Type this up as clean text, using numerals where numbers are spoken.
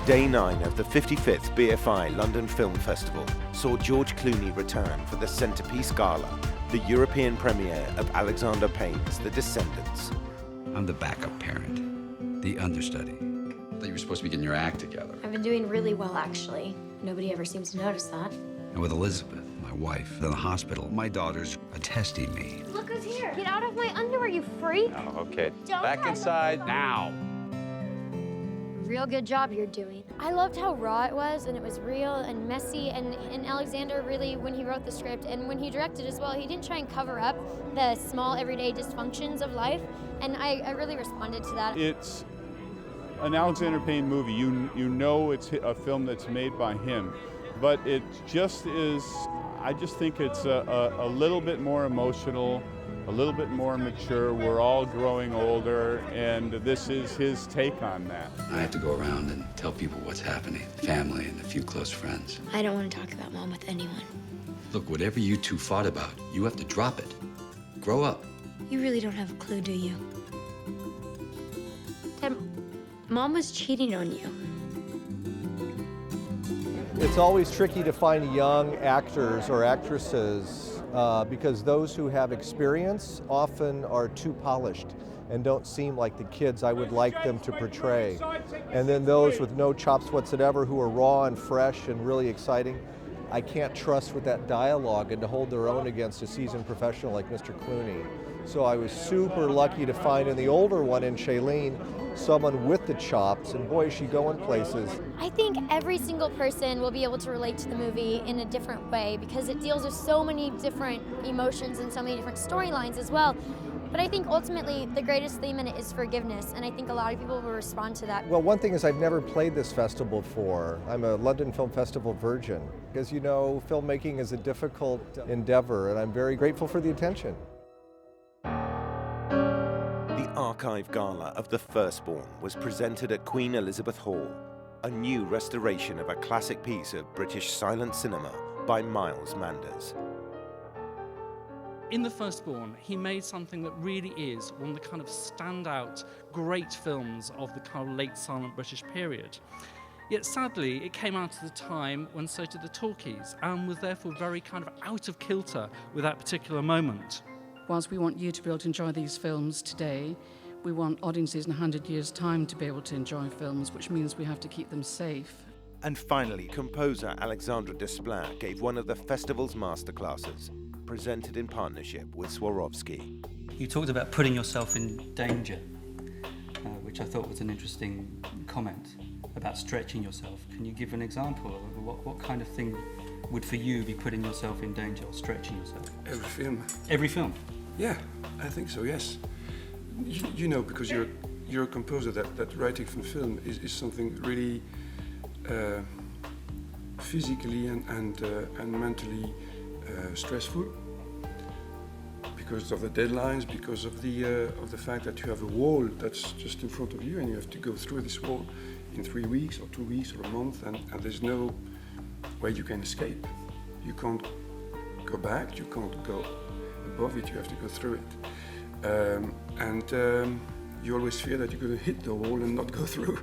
Day 9 of the 55th BFI London Film Festival saw George Clooney return for the centrepiece gala, the European premiere of Alexander Payne's The Descendants. I'm the backup parent, the understudy. I thought you were supposed to be getting your act together. I've been doing really well, actually. Nobody ever seems to notice that. And with Elizabeth, my wife, in the hospital, my daughters are testing me. Look who's here. Get out of my underwear, you freak. Oh, okay. Don't Back inside now. Real good job you're doing. I loved how raw it was, and it was real and messy, and Alexander really, when he wrote the script and when he directed as well, he didn't try and cover up the small everyday dysfunctions of life, and I really responded to that. It's an Alexander Payne movie. You know it's a film that's made by him, but it just is, I just think it's a little bit more emotional, a little bit more mature. We're all growing older, and this is his take on that. I have to go around and tell people what's happening, family and a few close friends. I don't want to talk about Mom with anyone. Look, whatever you two fought about, you have to drop it. Grow up. You really don't have a clue, do you? Dad, Mom was cheating on you. It's always tricky to find young actors or actresses because those who have experience often are too polished and don't seem like the kids I would like them to portray. And then those with no chops whatsoever who are raw and fresh and really exciting, I can't trust with that dialogue and to hold their own against a seasoned professional like Mr. Clooney. So I was super lucky to find in the older one, in Shailene, someone with the chops, and boy, is she going places. I think every single person will be able to relate to the movie in a different way because it deals with so many different emotions and so many different storylines as well. But I think ultimately the greatest theme in it is forgiveness, and I think a lot of people will respond to that. Well, one thing is I've never played this festival before. I'm a London Film Festival virgin. As you know, filmmaking is a difficult endeavor, and I'm very grateful for the attention. The Archive Gala of The Firstborn was presented at Queen Elizabeth Hall, a new restoration of a classic piece of British silent cinema by Miles Manders. In The Firstborn, he made something that really is one of the kind of standout great films of the kind of late silent British period. Yet sadly, it came out at a time when so did the talkies, and was therefore very kind of out of kilter with that particular moment. Whilst we want you to be able to enjoy these films today, we want audiences in 100 years' time to be able to enjoy films, which means we have to keep them safe. And finally, composer Alexandre Desplat gave one of the festival's masterclasses, presented in partnership with Swarovski. You talked about putting yourself in danger, which I thought was an interesting comment about stretching yourself. Can you give an example of what kind of thing would for you be putting yourself in danger or stretching yourself? Every film. Every film? Yeah, I think so, yes. You know, because you're a composer, that writing for film is something really physically and mentally stressful, because of the deadlines, because of the fact that you have a wall that's just in front of you and you have to go through this wall in 3 weeks or 2 weeks or a month, and there's no way you can escape. You can't go back, you can't go above it, you have to go through it. You always fear that you're going to hit the wall and not go through.